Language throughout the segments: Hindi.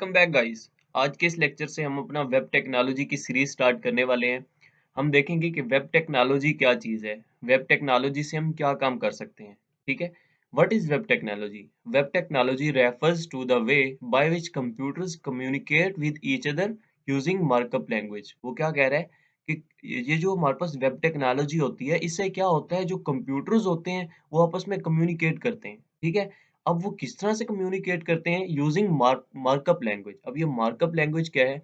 Welcome back guys. आज के इस लेक्चर से हम अपना वेब टेक्नोलॉजी की सीरीज स्टार्ट करने वाले हैं। हम देखेंगे कि वेब टेक्नोलॉजी क्या चीज़ है, वेब टेक्नोलॉजी से हम क्या काम कर सकते हैं। ठीक है। What is web technology? Web technology refers to the way by which computers communicate with each other using markup language. वो क्या कह रहा है कि ये जो हमारे पास वेब टेक्नोलॉजी होती है, इससे क्या होता है, जो कंप्यूटर्स होते हैं वो आपस में कम्युनिकेट करते हैं। ठीक है। अब वो किस तरह से कम्युनिकेट करते हैं? Using markup language. अब ये मार्कअप लैंग्वेज क्या है?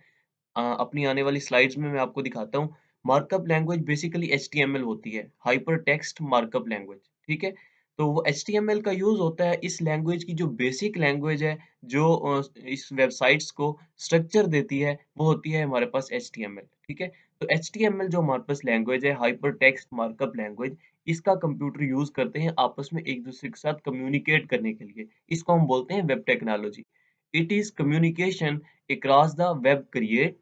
अपनी आने वाली स्लाइड्स में मैं आपको दिखाता हूँ। मार्कअप लैंग्वेज बेसिकली एचटीएमएल होती है, हाइपर टेक्स्ट मार्कअप लैंग्वेज। ठीक है। तो वो एचटीएमएल का यूज होता है इस लैंग्वेज की, जो बेसिक लैंग्वेज है, जो इस वेबसाइट्स को स्ट्रक्चर देती है, वो होती है हमारे पास एचटीएमएल। ठीक है। तो एचटीएमएल जो हमारे पास लैंग्वेज है, हाइपर टेक्स्ट मार्कअप लैंग्वेज, इसका कंप्यूटर यूज करते हैं आपस में एक दूसरे के साथ कम्युनिकेट करने के लिए। इसको हम बोलते हैं web technology. It is communication across the web create.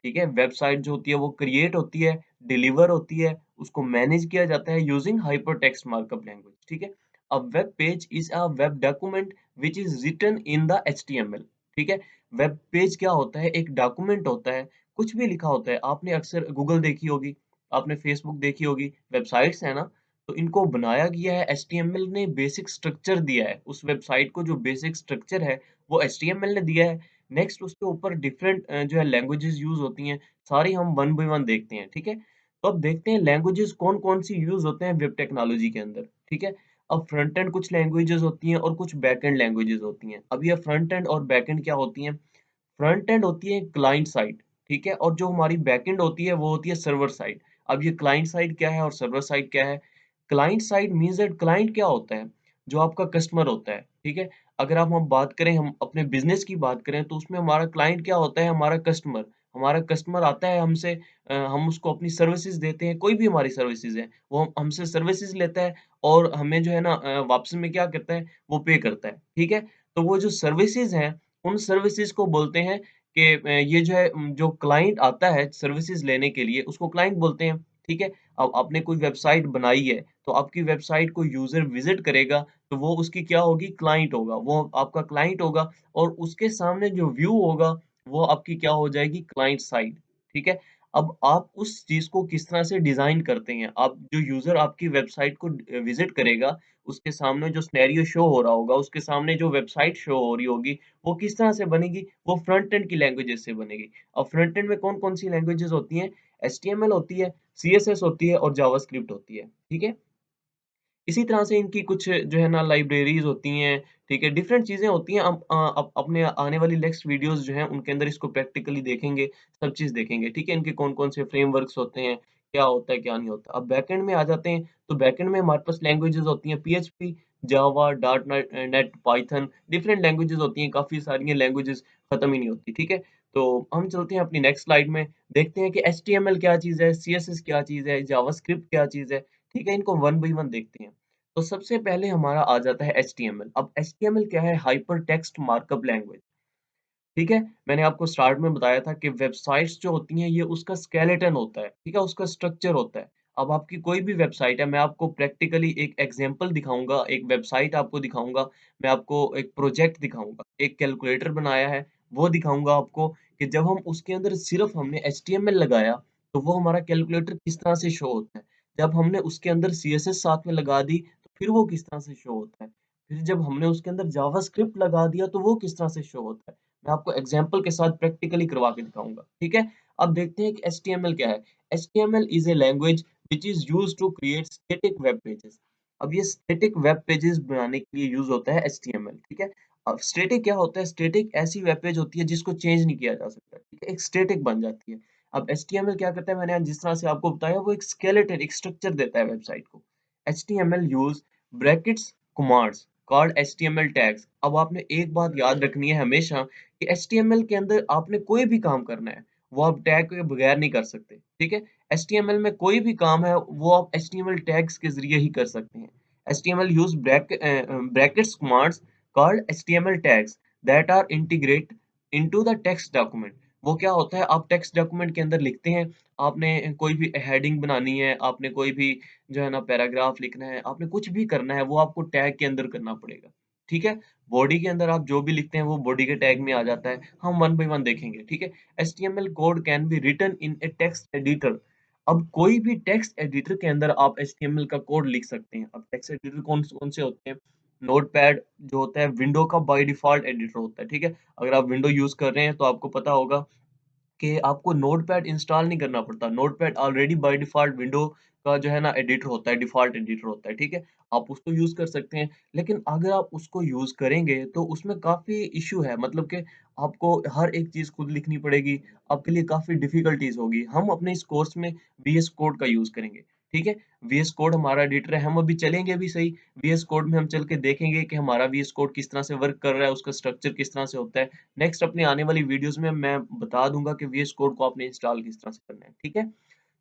ठीक है। वेबसाइट जो होती है वो क्रिएट होती है, डिलीवर होती है, उसको मैनेज किया जाता है यूजिंग हाइपरटेक्स्ट मार्कअप लैंग्वेज। ठीक है। A web page is a web document which is written in the HTML. ठीक है। वेब पेज क्या होता है? एक डॉक्यूमेंट होता है, कुछ भी लिखा होता है। आपने अक्सर गूगल देखी होगी, आपने फेसबुक देखी होगी, वेबसाइट्स है ना, तो इनको बनाया गया है, एचटीएमएल ने बेसिक स्ट्रक्चर दिया है। उस वेबसाइट को जो बेसिक स्ट्रक्चर है वो एचटीएमएल ने दिया है। नेक्स्ट उसके ऊपर डिफरेंट जो है लैंग्वेजेस यूज होती हैं, सारी हम वन बाय वन देखते हैं। ठीक है। तो अब देखते हैं लैंग्वेजेस कौन कौन सी यूज होते हैं वेब टेक्नोलॉजी के अंदर। ठीक है। अब फ्रंट एंड कुछ लैंग्वेजेस होती हैं और कुछ बैक एंड लैंग्वेजेस होती हैं। अब ये फ्रंट एंड और बैक एंड क्या होती हैं? फ्रंट एंड होती है क्लाइंट साइड। ठीक है। और जो हमारी बैक एंड होती है वो होती है सर्वर साइड। अब ये क्लाइंट साइड क्या है और सर्वर साइड क्या है? Client side means that client क्या होता है? जो आपका कस्टमर होता है। ठीक है। अगर हम बात करें, हम अपने बिजनेस की बात करें, तो उसमें हमारा क्लाइंट क्या होता है? हमारा कस्टमर। हमारा कस्टमर आता है हमसे, हम उसको अपनी सर्विसेज देते हैं, कोई भी हमारी सर्विसेज है, वो हमसे सर्विसेज लेता है और हमें जो है ना वापस में क्या करता है? वो पे करता है। ठीक है। तो वो जो सर्विसेज हैं, उन सर्विसेज को बोलते हैं कि ये जो है, जो क्लाइंट आता है सर्विसेज लेने के लिए, उसको क्लाइंट बोलते हैं। ठीक है। अब आपने कोई वेबसाइट बनाई है, तो आपकी वेबसाइट को यूज़र विज़िट करेगा, तो वो उसकी क्या होगी? क्लाइंट होगा, वो आपका क्लाइंट होगा। और उसके सामने जो व्यू होगा, वो आपकी क्या हो जाएगी? Client side. ठीक है। अब आप उस चीज़ को किस तरह से डिज़ाइन करते हैं? आप जो यूज़र आपकी वेबसाइट को विज़िट करेगा, उसके सामने जो सिनेरियो शो हो रहा होगा, उसके सामने जो वेबसाइट शो हो रही होगी, वो किस तरह से बनेगी? वो फ्रंट एंड की लैंग्वेजेज़ से बनेगी। अब फ्रंट एंड में कौन-कौन सी लैंग्वेजेज़ होती हैं? एचटीएमएल होती है, सीएसएस होती है और जावास्क्रिप्ट होती है। ठीक है। इसी तरह से इनकी कुछ जो है ना लाइब्रेरीज़ होती हैं। ठीक है, डिफरेंट चीज़ें होती हैं। अपने आने वाली नेक्स्ट वीडियोज़ जो हैं उनके अंदर इसको प्रैक्टिकली देखेंगे, सब चीज़ देखेंगे। ठीक है, इनके कौन-कौन से फ्रेमवर्क्स होते हैं, क्या होता है, क्या नहीं होता। अब बैकएंड में आ जाते हैं, तो बैकएंड में हमारे पास लैंग्वेजेज़ होती हैं PHP, Java, dot net, Python, different languages होती हैं, काफ़ी सारी हैं लैंग्वेजेज़, खत्म ही नहीं होती। ठीक है, तो हम चलते हैं अपनी नेक्स्ट स्लाइड में, देखते हैं कि एचटीएमएल क्या चीज़ है, सीएसएस क्या चीज़ है, जावास्क्रिप्ट क्या चीज़ है। ठीक है, इनको वन बाय वन देखते हैं। तो सबसे पहले हमारा आ जाता है एचटीएमएल। अब एचटीएमएल क्या है? Hyper text markup language. ठीक है? मैंने आपको स्टार्ट में बताया था कि वेबसाइट्स जो होती हैं, ये उसका स्केलेटन होता है, ठीक है? उसका स्ट्रक्चर होता है। अब आपकी कोई भी वेबसाइट है, मैं आपको प्रैक्टिकली एक एग्ज़ाम्पल दिखाऊँगा, एक वेबसाइट आपको दिखाऊँगा, मैं आपको एक प्रोजेक्ट दिखाऊँगा, एक कैलकुलेटर बनाया है, वो दिखाऊँगा आपको कि जब हम उसके अंदर सिर्फ़ हमने एचटीएमएल लगाया, तो वो हमारा कैलकुलेटर किस तरह से शो होता है। जब हमने उसके अंदर सीएसएस साथ में लगा दी, तो फिर वो किस तरह से शो होता है। फिर जब हमने उसके अंदर जावास्क्रिप्ट लगा दिया, तो वो किस तरह से शो होता है। मैं आपको एग्जांपल के साथ प्रैक्टिकली करवा के दिखाऊँगा, ठीक है? अब देखते हैं कि एचटीएमएल क्या है? HTML is a language which is used to create static web pages. अब ये स्टैटिक वेब पेजेज़ बनाने के लिए यूज़ होता है एचटीएमएल, ठीक है? अब स्टैटिक क्या होता है? स्टैटिक ऐसी वेब पेज होती है जिसको चेंज नहीं किया जा सकता, ठीक है? एक स्टैटिक बन जाती है। अब एचटीएमएल क्या करता है? मैंने जिस तरह से आपको बताया, वो एक स्केलेटन, एक स्ट्रक्चर देता है वेबसाइट को। HTML use brackets, commands called HTML tags. अब आपने एक बात याद रखनी है हमेशा कि एचटीएमएल के अंदर आपने कोई भी काम करना है, वो आप टैग के बगैर नहीं कर सकते, ठीक है? एचटीएमएल में कोई भी काम है, वो आप एचटीएमएल टैग्स के ज़रिए ही कर सकते हैं। HTML use brackets commands called HTML tags that are integrate into the text document. वो क्या होता है? आप टेक्स्ट डॉक्यूमेंट के अंदर लिखते हैं, आपने कोई भी हेडिंग बनानी है, आपने कोई भी जो है ना पैराग्राफ लिखना है, आपने कुछ भी करना है, वो आपको टैग के अंदर करना पड़ेगा। ठीक है? बॉडी के अंदर आप जो भी लिखते हैं वो बॉडी के टैग में आ जाता है। हम वन बाय वन देखेंगे, ठीक है? HTML code can be written in a text editor. अब कोई भी टेक्स्ट एडिटर के अंदर आप एचटीएमएल का कोड लिख सकते हैं। अब टेक्स्ट एडिटर कौन से होते हैं? नोटपैड जो होता है विंडो का बाय डिफ़ॉल्ट एडिटर होता है, ठीक है? अगर आप विंडो यूज़ कर रहे हैं तो आपको पता होगा कि आपको नोटपैड इंस्टॉल नहीं करना पड़ता। Notepad already by default window का जो है ना एडिटर होता है, डिफ़ॉल्ट एडिटर होता है, ठीक है? आप उसको यूज़ कर सकते हैं। लेकिन अगर आप उसको यूज़ करेंगे तो उसमें काफ़ी इश्यू है, मतलब कि आपको हर एक चीज़ खुद लिखनी पड़ेगी, आपके लिए काफ़ी डिफ़िकल्टीज़ होगी। हम अपने इस कोर्स में वीएस कोड का यूज़ करेंगे, ठीक है? वीएस कोड हमारा एडिटर है, हम अभी चलेंगे भी सही, वीएस कोड में हम चल के देखेंगे कि हमारा वीएस कोड किस तरह से वर्क कर रहा है, उसका स्ट्रक्चर किस तरह से होता है। नेक्स्ट अपनी आने वाली वीडियोज़ में मैं बता दूँगा कि वीएस कोड को आपने इंस्टॉल किस तरह से करना है, ठीक है?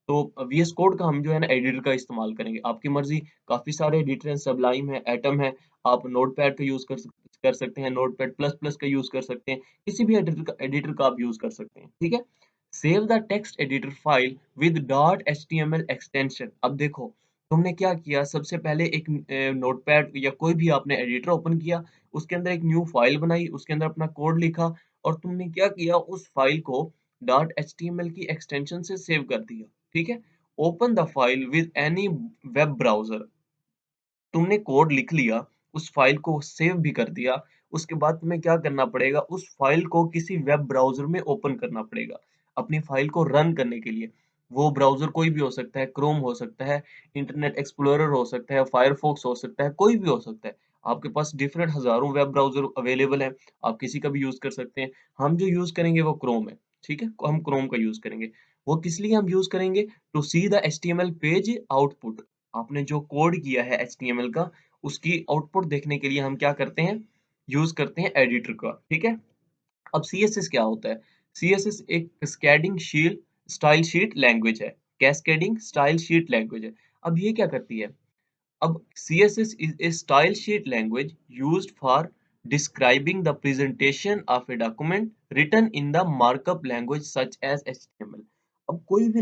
तो वीएस कोड का हम जो है ना एडिटर का इस्तेमाल करेंगे, आपकी मर्ज़ी, काफ़ी सारे एडिटर हैं, सबलाइम है, एटम है, आप नोटपैड का यूज़ कर सकते हैं, नोटपैड प्लस प्लस का यूज़ कर सकते हैं, किसी भी एडिटर का आप यूज़ कर सकते हैं, ठीक है? Save the text editor file with dot HTML extension. अब देखो, तुमने क्या किया, सबसे पहले एक नोटपैड या कोई भी आपने एडिटर ओपन किया, उसके अंदर एक न्यू फाइल बनाई, उसके अंदर अपना कोड लिखा और तुमने क्या किया, उस फाइल को डॉट एचटीएमएल की एक्सटेंशन से सेव कर दिया, ठीक है? Open the file with any web browser. तुमने कोड लिख लिया, उस फ़ाइल को सेव भी कर दिया, उसके बाद तुम्हें क्या करना पड़ेगा, उस फ़ाइल को किसी वेब ब्राउज़र में ओपन करना पड़ेगा, अपनी फ़ाइल को रन करने के लिए। वो ब्राउज़र कोई भी हो सकता है, क्रोम हो सकता है, इंटरनेट एक्सप्लोरर हो सकता है, फायरफॉक्स हो सकता है, कोई भी हो सकता है। आपके पास डिफरेंट हज़ारों वेब ब्राउज़र अवेलेबल हैं, आप किसी का भी यूज़ कर सकते हैं। हम जो यूज़ करेंगे वो क्रोम है, ठीक है? हम क्रोम का यूज़ करेंगे। वो किस लिए हम यूज़ करेंगे? To see the HTML page output. आपने जो कोड किया है एचटीएमएल का, उसकी आउटपुट देखने के लिए हम क्या करते हैं? यूज़ करते हैं एडिटर का, ठीक है? अब सीएसएस क्या होता है? सीएसएस एक कैस्केडिंग शील स्टाइल शीट लैंग्वेज है। कैस्केडिंग स्टाइल शीट लैंग्वेज है। अब ये क्या करती है? अब CSS is a style sheet language used for describing the presentation of a document written in the markup language such as HTML। अब कोई भी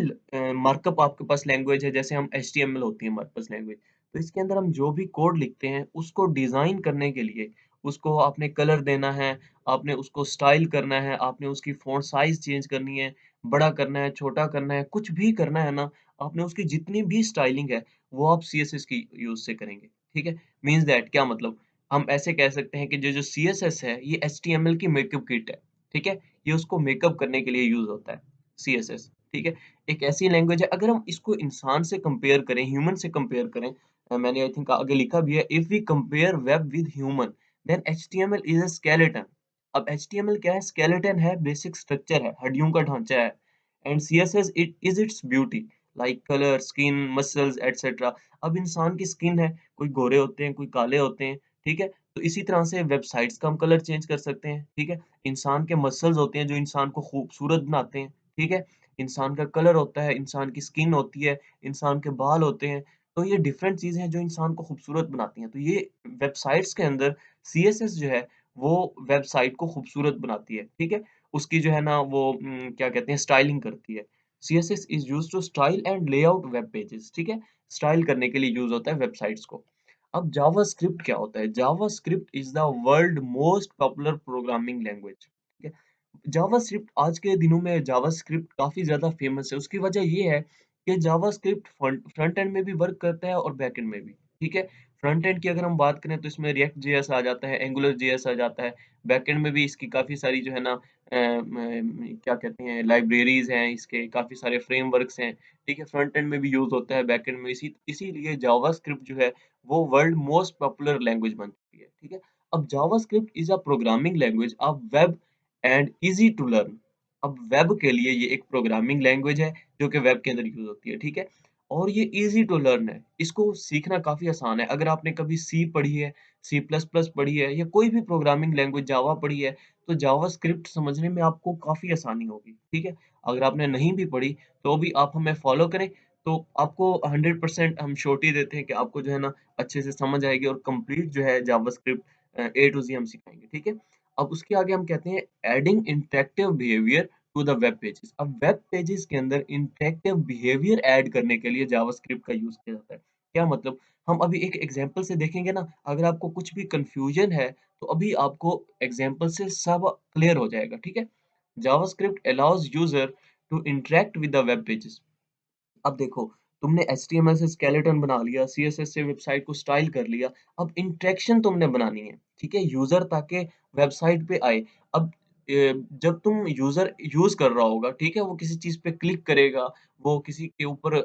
मार्कअप आपके पास लैंग्वेज है, जैसे हम HTML होती है हमारे पास लैंग्वेज, तो इसके अंदर हम जो भी कोड लिखते हैं उसको डिजाइन करने के लिए उसको आपने कलर देना है, आपने उसको स्टाइल करना है, आपने उसकी फ़ॉन्ट साइज़ चेंज करनी है, बड़ा करना है, छोटा करना है, कुछ भी करना है ना, आपने उसकी जितनी भी स्टाइलिंग है वो आप सीएसएस की यूज़ से करेंगे, ठीक है? मीन्स दैट क्या मतलब? हम ऐसे कह सकते हैं कि जो सीएसएस है, ये एचटीएमएल की मेकअप किट है, ठीक है? ये उसको मेकअप करने के लिए यूज़ होता है, सीएसएस, ठीक है? एक ऐसी लैंग्वेज है, अगर हम इसको इंसान से कंपेयर करें, ह्यूमन से कंपेयर करें, मैंने आई थिंक आगे लिखा भी है, if we compare web with human, then HTML is a skeleton. अब एचटीएमएल क्या है? स्केलेटन है, बेसिक स्ट्रक्चर है, हड्डियों का ढांचा है, and CSS it is its beauty. Like colour, skin, muscles etcetera. अब इंसान की स्किन है, कोई गोरे होते हैं, कोई काले होते हैं, ठीक है? तो इसी तरह से वेबसाइट्स का हम कलर चेंज कर सकते हैं, ठीक है? इंसान के मसल्स होते हैं जो इंसान को खूबसूरत बनाते हैं, ठीक है? इंसान का कलर होता है, इंसान की स्किन होती है, इंसान के बाल होते हैं, तो ये डिफरेंट चीज़ें हैं जो इंसान को खूबसूरत बनाती हैं। तो ये वेबसाइट्स के अंदर सीएसएस जो है, वो वेबसाइट को खूबसूरत बनाती है, ठीक है? उसकी जो है ना वो क्या कहते हैं स्टाइलिंग करती है। CSS is used to style and layout web pages, ठीक है? स्टाइल करने के लिए यूज़ होता है वेबसाइट्स को। अब जावास्क्रिप्ट क्या होता है? JavaScript is the world most popular programming language, ठीक है? जावास्क्रिप्ट आज के दिनों में जावास्क्रिप्ट काफ़ी ज़्यादा फेमस है। उसकी वजह ये है कि जावास्क्रिप्ट फ्रंट एंड में भी वर्क करता है और बैक एंड में भी, ठीक है? फ्रंट एंड की अगर हम बात करें तो इसमें रिएक्ट जेएस आ जाता है, एंगुलर जेएस आ जाता है। बैक एंड में भी इसकी काफ़ी सारी जो है ना क्या कहते हैं लाइब्रेरीज़ हैं इसके, काफ़ी सारे फ्रेमवर्क्स हैं, ठीक है? फ्रंट एंड में भी यूज़ होता है, बैक एंड में इसीलिए जावास्क्रिप्ट जो है वो वर्ल्ड मोस्ट पॉपुलर लैंग्वेज बन चुकी है, ठीक है? अब JavaScript is a programming language of web and easy to learn. अब वेब के लिए ये एक प्रोग्रामिंग लैंग्वेज है जो कि वेब के अंदर यूज़ होती है, ठीक है? और ये ईज़ी टू लर्न है, इसको सीखना काफ़ी आसान है। अगर आपने कभी सी पढ़ी है, सी प्लस प्लस पढ़ी है या कोई भी प्रोग्रामिंग लैंग्वेज जावा पढ़ी है, तो जावास्क्रिप्ट समझने में आपको काफ़ी आसानी होगी, ठीक है? अगर आपने नहीं भी पढ़ी, तो भी आप हमें फ़ॉलो करें, तो आपको 100% हम श्योरिटी देते हैं कि आपको जो है ना अच्छे से समझ आएगी और कंप्लीट जो है जावास्क्रिप्ट ए टू ज़ी हम सिखाएँगे, ठीक है? अब उसके आगे हम कहते हैं adding interactive behaviour to the web pages. अब वेब पेजेस के अंदर इंटरैक्टिव बिहेवियर ऐड करने के लिए जावास्क्रिप्ट का यूज़ किया जाता है। क्या मतलब? हम अभी एक एग्जांपल से देखेंगे ना, अगर आपको कुछ भी कन्फ्यूजन है, तो अभी आपको एग्जांपल से सब क्लियर हो जाएगा, ठीक है? JavaScript allows user to interact with the web pages. अब देखो, तुमने एचटीएमएल से स्केलेटन बना लिया, सीएसएस से वेबसाइट को स्टाइल कर लिया, अब इंटरेक्शन तुमने बनानी है, ठीक है? यूज़र ताकि वेबसाइट पे आए। अब जब तुम यूज़र यूज़ कर रहा होगा, ठीक है? वो किसी चीज़ पे क्लिक करेगा, वो किसी के ऊपर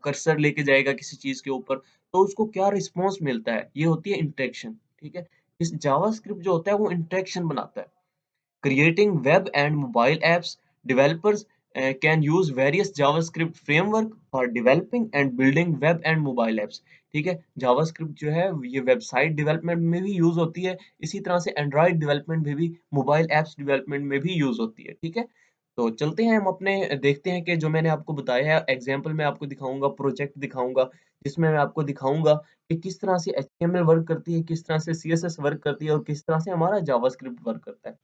कर्सर लेके जाएगा किसी चीज़ के ऊपर, तो उसको क्या रिस्पॉन्स मिलता है? ये होती है इंटरेक्शन, ठीक है? इस जावास्क्रिप्ट जो होता है वो इंटरेक्शन बनाता है। Creating web and mobile apps, developers can use various JavaScript framework for developing and building web and mobile apps. ठीक है, JavaScript जो है ये वेबसाइट डेवलपमेंट में भी यूज होती है, इसी तरह से एंड्रॉइड डेवलपमेंट में भी, मोबाइल एप्स डेवलपमेंट में भी यूज होती है, ठीक है। तो चलते हैं हम अपने देखते हैं कि जो मैंने आपको बताया है एग्जाम्पल में आपको दिखाऊंगा, प्रोजेक्ट दिखाऊंगा, जिसमें मैं आपको दिखाऊंगा कि किस तरह से HTML वर्क करती है, किस तरह से CSS वर्क करती है और किस तरह से हमारा JavaScript वर्क करता है।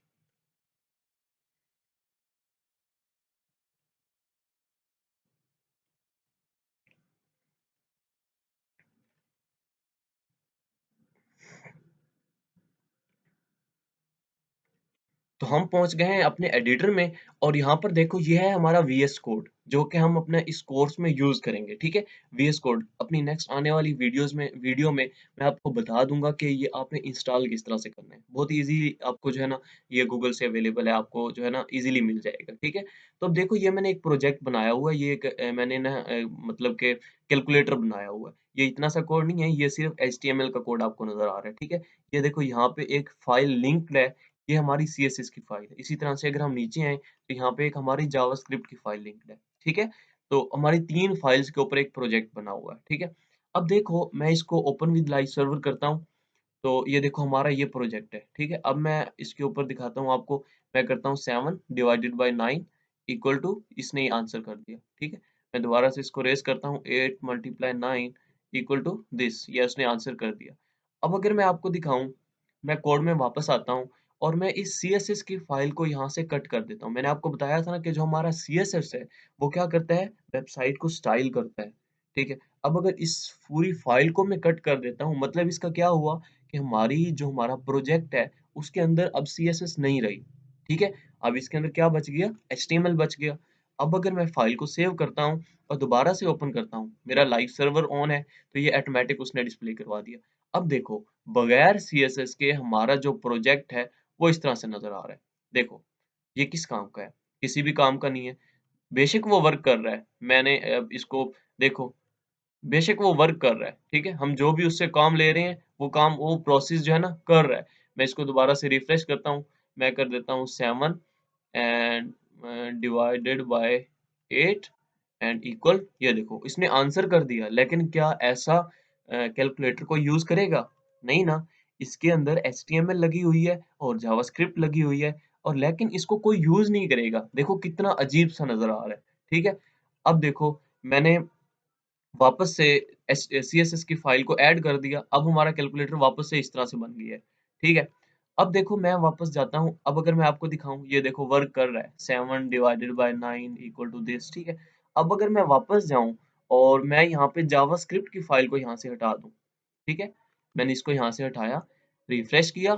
तो हम पहुंच गए हैं अपने एडिटर में और यहाँ पर देखो ये है हमारा वीएस कोड जो कि हम अपने इस कोर्स में यूज करेंगे, ठीक है। वीएस कोड अपनी नेक्स्ट आने वाली वीडियो में मैं आपको बता दूंगा कि ये आपने इंस्टॉल किस तरह से करना है। बहुत इजीली आपको जो है ना ये गूगल से अवेलेबल है, आपको जो है ना इजीली मिल जाएगा, ठीक है। तो अब देखो ये मैंने एक प्रोजेक्ट बनाया हुआ है, ये एक मैंने ना मतलब के कैलकुलेटर बनाया हुआ है। ये इतना सा कोड नहीं है, ये सिर्फ एचटीएमएल का कोड आपको नजर आ रहा है, ठीक है। ये देखो यहाँ पे एक फाइल लिंक्ड है, ये हमारी सीएसएस की फाइल है। इसी तरह से अगर हम नीचे आए तो यहाँ पे एक हमारी जावास्क्रिप्ट की फाइल लिंक्ड है, ठीक है। तो हमारी 3 फाइल्स के ऊपर एक प्रोजेक्ट बना हुआ है, ठीक है। अब देखो मैं इसको ओपन विद लाइव सर्वर करता हूँ, तो ये देखो हमारा ये प्रोजेक्ट है, ठीक है। अब मैं इसके ऊपर दिखाता हूँ आपको, मैं करता हूँ 7 डिवाइडेड बाय 9 इक्वल टू, इसने ही आंसर कर दिया, ठीक है। मैं दोबारा से इसको रेज़ करता हूँ, 8 मल्टीप्लाई 9 इक्वल टू दिस, ये उसने आंसर कर दिया। अब अगर मैं आपको दिखाऊँ, मैं कोड में वापस आता हूँ और मैं इस सीएसएस की फाइल को यहाँ से कट कर देता हूँ। मैंने आपको बताया था ना कि जो हमारा सीएसएस है, वो क्या करता है? वेबसाइट को स्टाइल करता है, ठीक है। अब अगर इस पूरी फाइल को मैं कट कर देता हूँ, मतलब इसका क्या हुआ कि हमारा प्रोजेक्ट है, उसके अंदर अब सीएसएस नहीं रही, ठीक है। अब इसके अंदर क्या बच गया? एचटीएमएल बच गया। अब अगर मैं फाइल को सेव करता हूँ और दोबारा से ओपन करता हूँ, मेरा लाइव सर्वर ऑन है, तो ये ऑटोमेटिक उसने डिस्प्ले करवा दिया। अब देखो, बगैर सीएसएस के हमारा जो प्रोजेक्ट है, वो इस तरह से नज़र आ रहा है। देखो, ये किस काम का है? किसी भी काम का नहीं है। बेशक वो वर्क कर रहा है, मैंने इसको देखो, बेशक वो वर्क कर रहा है, ठीक है? हम जो भी उससे काम ले रहे हैं, वो प्रोसेस जो है ना कर रहा है। मैं इसको दोबारा से रिफ्रेश करता हूँ, मैं कर देता हूँ 7 and divided by 8 and equal, ये देखो इसने आंसर कर दिया। लेकिन क्या ऐसा कैलकुलेटर कोई यूज़ करेगा? नहीं ना। इसके अंदर एचटीएमएल लगी हुई है और जावास्क्रिप्ट लगी हुई है और लेकिन इसको कोई यूज़ नहीं करेगा। देखो कितना अजीब-सा नज़र आ रहा है, ठीक है? अब देखो मैंने वापस से सीएसएस की फाइल को ऐड कर दिया। अब हमारा कैलकुलेटर वापस से इस तरह से बन गया है, ठीक है। अब देखो मैं वापस जाता हूँ, अब अगर मैं आपको दिखाऊँ, ये देखो वर्क कर रहा है, 7 divided by 9 equal to this, ठीक है। अब अगर मैं वापस जाऊँ और मैं यहाँ पे जावास्क्रिप्ट की फाइल को यहाँ से हटा दूँ, ठीक है। मैंने इसको यहाँ से हटाया, रिफ्रेश किया,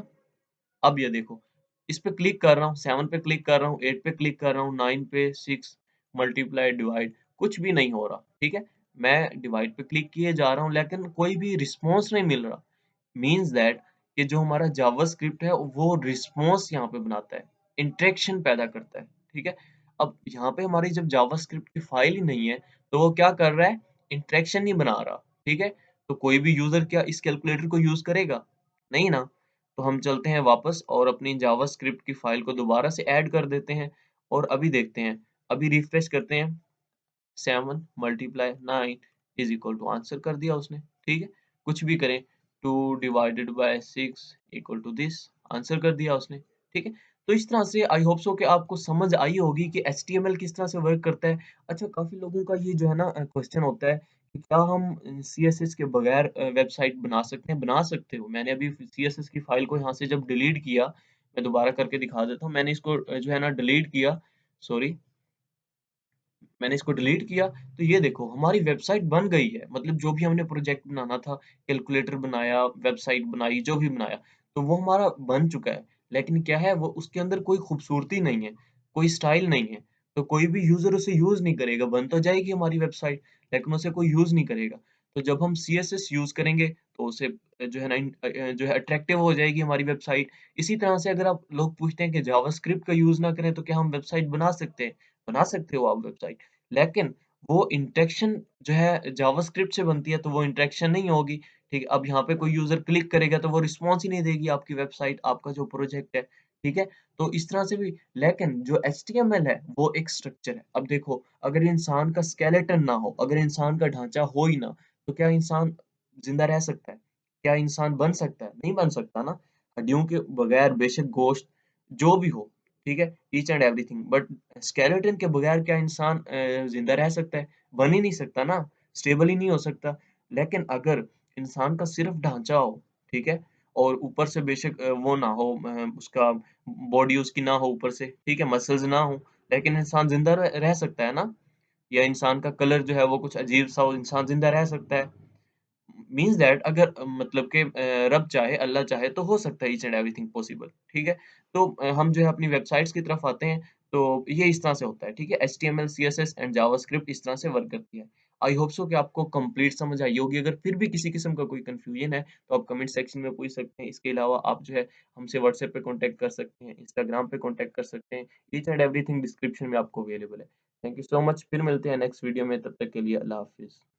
अब ये देखो, इस पे क्लिक कर रहा हूँ, 7 पे क्लिक कर रहा हूँ, 8 पे क्लिक कर रहा हूँ, 9 पे 6 मल्टीप्लाई डिवाइड, कुछ भी नहीं हो रहा, ठीक है। मैं डिवाइड पे क्लिक किए जा रहा हूँ लेकिन कोई भी रिस्पॉन्स नहीं मिल रहा। मीन्स दैट कि जो हमारा जावास्क्रिप्ट है वो रिस्पॉन्स यहाँ पे बनाता है, इंटरेक्शन पैदा करता है, ठीक है। अब यहाँ पे हमारी जब जावास्क्रिप्ट की फाइल ही नहीं है, तो वो क्या कर रहा है? इंटरेक्शन नहीं बना रहा, ठीक है। तो कोई भी यूजर क्या इस कैलकुलेटर को यूज करेगा? नहीं ना। तो हम चलते हैं वापस और अपनी जावास्क्रिप्ट की फाइल को दोबारा से ऐड कर देते हैं और अभी देखते हैं, अभी रिफ्रेश करते हैं, 7 multiply 9 is equal to answer कर दिया उसने, ठीक है। कुछ भी करें, 2 divided by 6 equal to this, answer कर दिया उसने, ठीक है। तो इस तरह से आई होप सो कि आपको समझ आई होगी कि एचटीएमएल किस तरह से वर्क करता है। अच्छा, काफी लोगों का ये जो है ना क्वेश्चन होता है कि क्या हम सीएसएस के बगैर वेबसाइट बना सकते हैं? बना सकते हो। मैंने अभी सीएसएस की फाइल को यहाँ से जब डिलीट किया, मैं दोबारा करके दिखा देता हूँ। मैंने इसको जो है ना डिलीट किया, सॉरी, मैंने इसको डिलीट किया, तो ये देखो हमारी वेबसाइट बन गई है। मतलब जो भी हमने प्रोजेक्ट बनाना था, कैलकुलेटर बनाया, वेबसाइट बनाई, जो भी बनाया, तो वो हमारा बन चुका है। लेकिन क्या है, वो उसके अंदर कोई खूबसूरती नहीं है, कोई स्टाइल नहीं है, तो कोई भी यूज़र उसे यूज़ नहीं करेगा। बन तो जाएगी हमारी वेबसाइट, लेकिन उसे कोई यूज़ नहीं करेगा। तो जब हम सीएसएस यूज़ करेंगे, तो उसे जो है ना जो है अट्रैक्टिव हो जाएगी हमारी वेबसाइट। इसी तरह से अगर आप लोग पूछते हैं कि जावास्क्रिप्ट का यूज़ ना करें, तो क्या हम वेबसाइट बना सकते हैं? बना सकते हो आप वेबसाइट, लेकिन वो इंटरेक्शन जो है जावास्क्रिप्ट से बनती है, तो वो इंटरेक्शन नहीं होगी, ठीक है? अब यहाँ पे कोई यूज़र क्लिक करेगा तो वो रिस्पॉन्स ही नहीं देगी आपकी वेबसाइट, आपका जो प्रोजेक्ट है, ठीक है? तो इस तरह से भी, लेकिन जो एचटीएमएल है, वो एक स्ट्रक्चर है। अब देखो, अगर इंसान का स्केलेटन ना हो, अगर इंसान का ढाँचा हो ही ना, तो क्या इंसान ज़िंदा रह सकता है? क्या इंसान बन सकता है? नहीं बन सकता ना। हड्डियों के बगैर बेशक गोश्त जो भी हो, ठीक है? Each and everything, but skeleton के बगैर क्या इंसान ज़िंदा रह सकता है? बन ही नहीं सकता ना, स्टेबल ही नहीं हो सकता। लेकिन अगर इंसान का सिर्फ़ ढाँचा हो, ठीक है? और ऊपर से बेशक वो ना हो, उसका बॉडी उसकी ना हो ऊपर से, ठीक है? मसल्स ना हो, लेकिन इंसान ज़िंदा रह सकता है ना? या इंसान का कलर जो है वो कुछ अजीब-सा हो, इंसान ज़िंदा रह सकता है। मीन्स दैट अगर मतलब कि रब चाहे, अल्लाह चाहे तो हो सकता है ईच एंड एवरीथिंग पॉसिबल, ठीक है? तो हम जो है अपनी वेबसाइट्स की तरफ आते हैं, तो ये इस तरह से होता है, ठीक है? एचटीएमएल, सीएसएस एंड जावास्क्रिप्ट इस तरह से वर्क करती है। आई होप सो कि आपको कंप्लीट समझ आई होगी। अगर फिर भी किसी किस्म का कोई कन्फ्यूजन है, तो आप कमेंट सेक्शन में पूछ सकते हैं। इसके अलावा आप जो है हमसे व्हाट्सएप पे कॉन्टैक्ट कर सकते हैं, इंस्टाग्राम पे कॉन्टैक्ट कर सकते हैं। ईच एंड एवरीथिंग डिस्क्रिप्शन में आपको अवेलेबल है। Thank you so much. फिर मिलते हैं नेक्स्ट वीडियो में, तब तक के लिए अल्लाह हाफ़िज़।